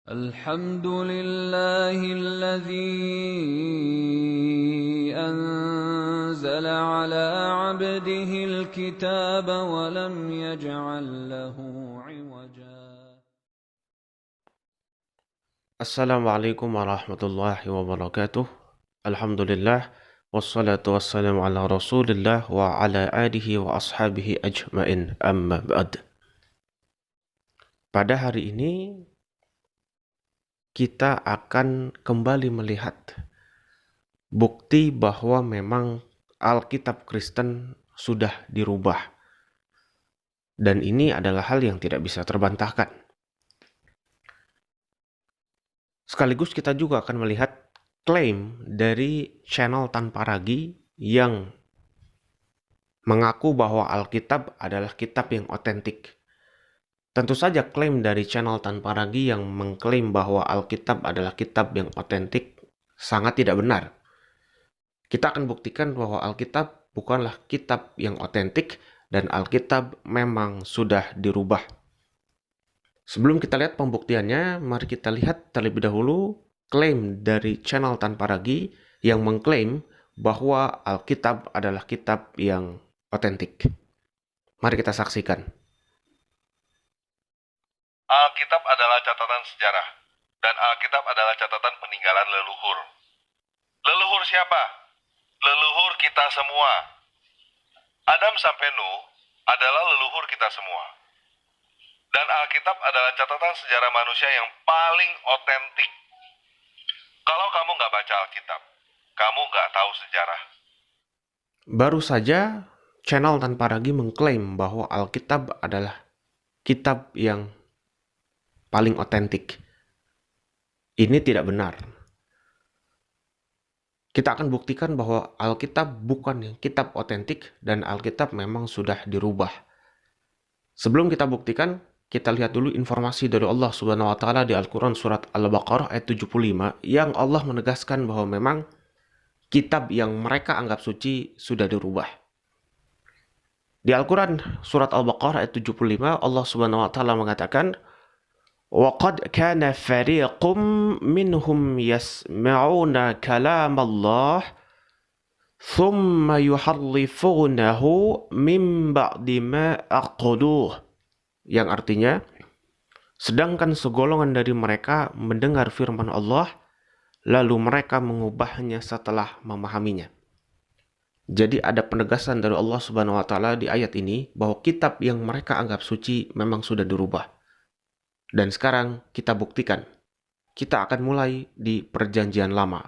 الحمد لله الذي أنزل على عبده الكتاب ولم يجعل له عوجا. Assalamualaikum warahmatullahi wabarakatuh. Alhamdulillah wassalatu wassalamu ala Rasulillah wa ala alihi wa ashabihi ajmain. Amma ba'd. Pada hari ini kita akan kembali melihat bukti bahwa memang Alkitab Kristen sudah dirubah. Dan ini adalah hal yang tidak bisa terbantahkan. Sekaligus kita juga akan melihat klaim dari channel Tanpa Ragi yang mengaku bahwa Alkitab adalah kitab yang otentik. Tentu saja klaim dari channel Tanpa Ragi yang mengklaim bahwa Alkitab adalah kitab yang otentik sangat tidak benar. Kita akan buktikan bahwa Alkitab bukanlah kitab yang otentik dan Alkitab memang sudah dirubah. Sebelum kita lihat pembuktiannya, mari kita lihat terlebih dahulu klaim dari channel Tanpa Ragi yang mengklaim bahwa Alkitab adalah kitab yang otentik. Mari kita saksikan. Alkitab adalah catatan sejarah, dan Alkitab adalah catatan peninggalan leluhur. Leluhur siapa? Leluhur kita semua. Adam sampai Nuh adalah leluhur kita semua. Dan Alkitab adalah catatan sejarah manusia yang paling otentik. Kalau kamu nggak baca Alkitab, kamu nggak tahu sejarah. Baru saja channel Tanpa Ragi mengklaim bahwa Alkitab adalah kitab yang paling otentik. Ini tidak benar. Kita akan buktikan bahwa Alkitab bukan kitab otentik dan Alkitab memang sudah dirubah. Sebelum kita buktikan, kita lihat dulu informasi dari Allah Subhanahu wa taala di Al-Qur'an surat Al-Baqarah ayat 75 yang Allah menegaskan bahwa memang kitab yang mereka anggap suci sudah dirubah. Di Al-Quran surat Al-Baqarah ayat 75 Allah Subhanahu wa taala mengatakan وَقَدْ كَانَ فَرِيقٌ مِّنْهُمْ يَسْمَعُونَ كَلَامَ اللَّهِ ثُمَّ يُحَرِّفُونَهُ مِنْ بَعْدِ مَا أَقْلُوهُ, yang artinya, sedangkan segolongan dari mereka mendengar firman Allah, lalu mereka mengubahnya setelah memahaminya. Jadi ada penegasan dari Allah Subhanahu wa taala di ayat ini bahwa kitab yang mereka anggap suci memang sudah dirubah. Dan sekarang kita buktikan. Kita akan mulai di Perjanjian Lama.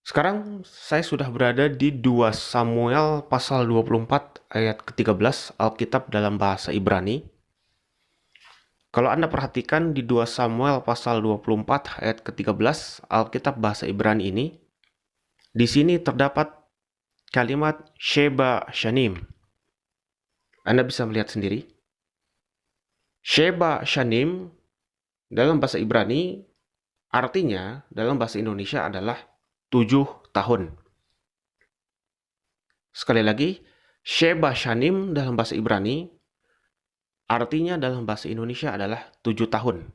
Sekarang saya sudah berada di 2 Samuel pasal 24 ayat ke-13 Alkitab dalam bahasa Ibrani. Kalau Anda perhatikan di 2 Samuel pasal 24 ayat ke-13 Alkitab bahasa Ibrani ini, di sini terdapat kalimat Sheba Shanim. Anda bisa melihat sendiri. Sheba Shanim dalam bahasa Ibrani artinya dalam bahasa Indonesia adalah 7 tahun. Sekali lagi, Sheba Shanim dalam bahasa Ibrani artinya dalam bahasa Indonesia adalah 7 tahun.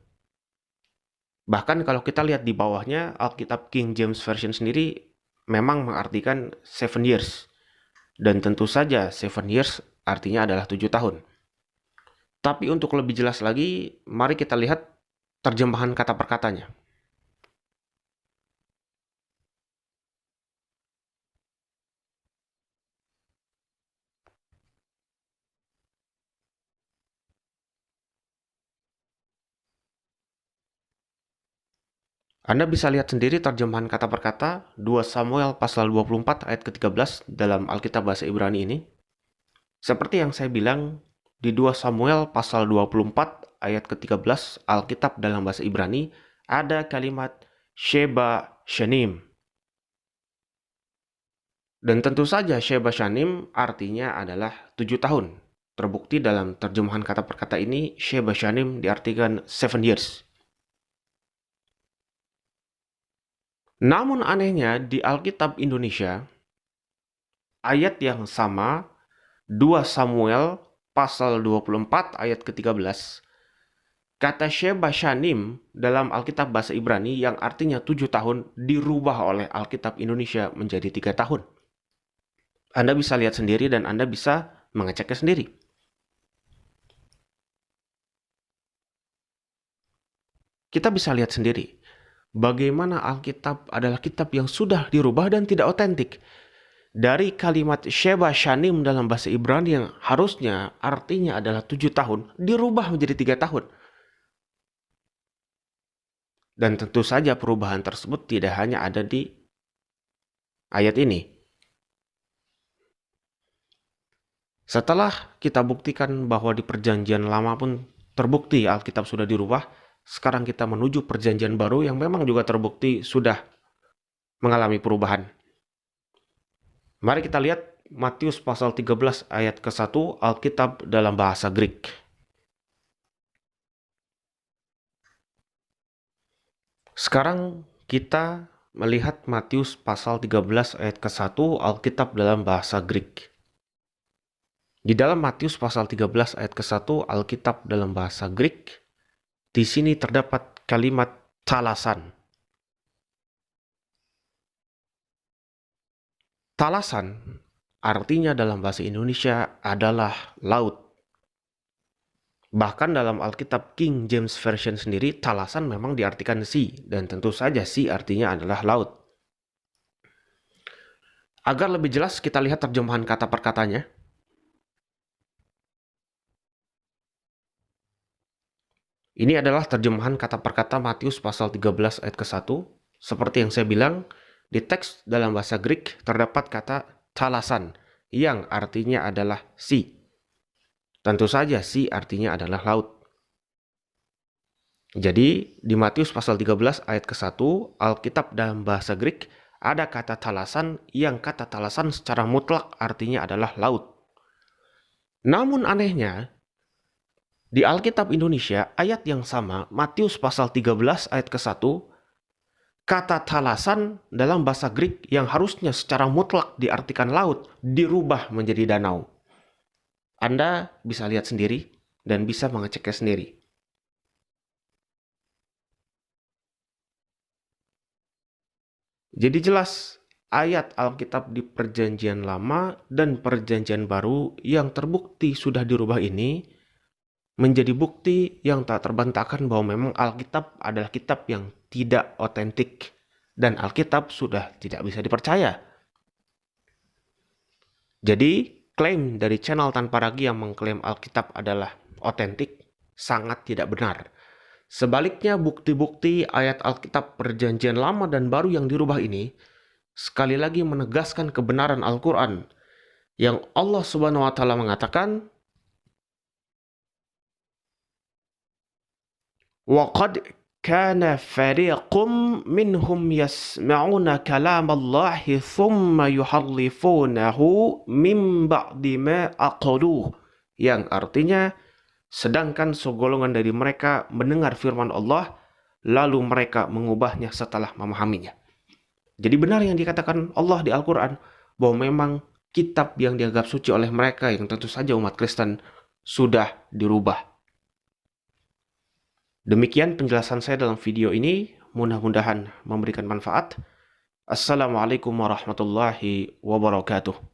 Bahkan kalau kita lihat di bawahnya, Alkitab King James Version sendiri memang mengartikan 7 years. Dan tentu saja 7 years artinya adalah 7 tahun. Tapi untuk lebih jelas lagi, mari kita lihat terjemahan kata per katanya. Anda bisa lihat sendiri terjemahan kata per kata 2 Samuel pasal 24 ayat ke-13 dalam Alkitab bahasa Ibrani ini. Seperti yang saya bilang, di 2 Samuel pasal 24 ayat ke-13 Alkitab dalam bahasa Ibrani ada kalimat Sheba Shanim. Dan tentu saja Sheba Shanim artinya adalah 7 tahun. Terbukti dalam terjemahan kata per kata ini Sheba Shanim diartikan 7 years. Namun anehnya di Alkitab Indonesia, ayat yang sama, 2 Samuel pasal 24 ayat ke-13, Kata Sheba Shanim dalam Alkitab bahasa Ibrani yang artinya 7 tahun dirubah oleh Alkitab Indonesia menjadi 3 tahun. Anda bisa lihat sendiri dan Anda bisa mengeceknya sendiri. Kita bisa lihat sendiri bagaimana Alkitab adalah kitab yang sudah dirubah dan tidak otentik. Dari kalimat Sheba Shanim dalam bahasa Ibrani yang harusnya artinya adalah 7 tahun, dirubah menjadi 3 tahun. Dan tentu saja perubahan tersebut tidak hanya ada di ayat ini. Setelah kita buktikan bahwa di perjanjian lama pun terbukti Alkitab sudah dirubah, sekarang kita menuju perjanjian baru yang memang juga terbukti sudah mengalami perubahan. Mari kita lihat Matius pasal 13 ayat ke-1 Alkitab dalam bahasa Greek. Sekarang kita melihat Matius pasal 13 ayat ke-1 Alkitab dalam bahasa Greek. Di dalam Matius pasal 13 ayat ke-1 Alkitab dalam bahasa Greek, di sini terdapat kalimat talasan. Talasan artinya dalam bahasa Indonesia adalah laut. Bahkan dalam Alkitab King James Version sendiri, talasan memang diartikan sea, dan tentu saja sea artinya adalah laut. Agar lebih jelas kita lihat terjemahan kata per katanya. Ini adalah terjemahan kata per kata Matius pasal 13 ayat ke-1. Seperti yang saya bilang, di teks dalam bahasa Greek terdapat kata talasan, yang artinya adalah sea. Tentu saja sea artinya adalah laut. Jadi di Matius pasal 13 ayat ke-1 Alkitab dalam bahasa Greek ada kata talasan yang kata talasan secara mutlak artinya adalah laut. Namun anehnya di Alkitab Indonesia ayat yang sama Matius pasal 13 ayat ke-1 kata talasan dalam bahasa Greek yang harusnya secara mutlak diartikan laut dirubah menjadi danau. Anda bisa lihat sendiri dan bisa mengeceknya sendiri. Jadi jelas ayat Alkitab di Perjanjian Lama dan Perjanjian Baru yang terbukti sudah dirubah ini menjadi bukti yang tak terbantahkan bahwa memang Alkitab adalah kitab yang tidak otentik dan Alkitab sudah tidak bisa dipercaya. Jadi klaim dari channel Tanpa Ragi yang mengklaim Alkitab adalah otentik sangat tidak benar. Sebaliknya bukti-bukti ayat Alkitab Perjanjian Lama dan Baru yang dirubah ini sekali lagi menegaskan kebenaran Al-Quran yang Allah Subhanahu wa Ta'ala mengatakan, وَقَدْ كَانَ فَرِيقٌ مِّنْهُمْ يَسْمَعُونَ كَلَامَ اللَّهِ ثُمَّ يُحَرِّفُونَهُ مِنْ بَعْدِ مَا عَقَلُوهُ, yang artinya sedangkan segolongan dari mereka mendengar firman Allah lalu mereka mengubahnya setelah memahaminya. Jadi benar yang dikatakan Allah di Al-Quran bahwa memang kitab yang dianggap suci oleh mereka yang tentu saja umat Kristen sudah dirubah. Demikian penjelasan saya dalam video ini, mudah-mudahan memberikan manfaat. Assalamualaikum warahmatullahi wabarakatuh.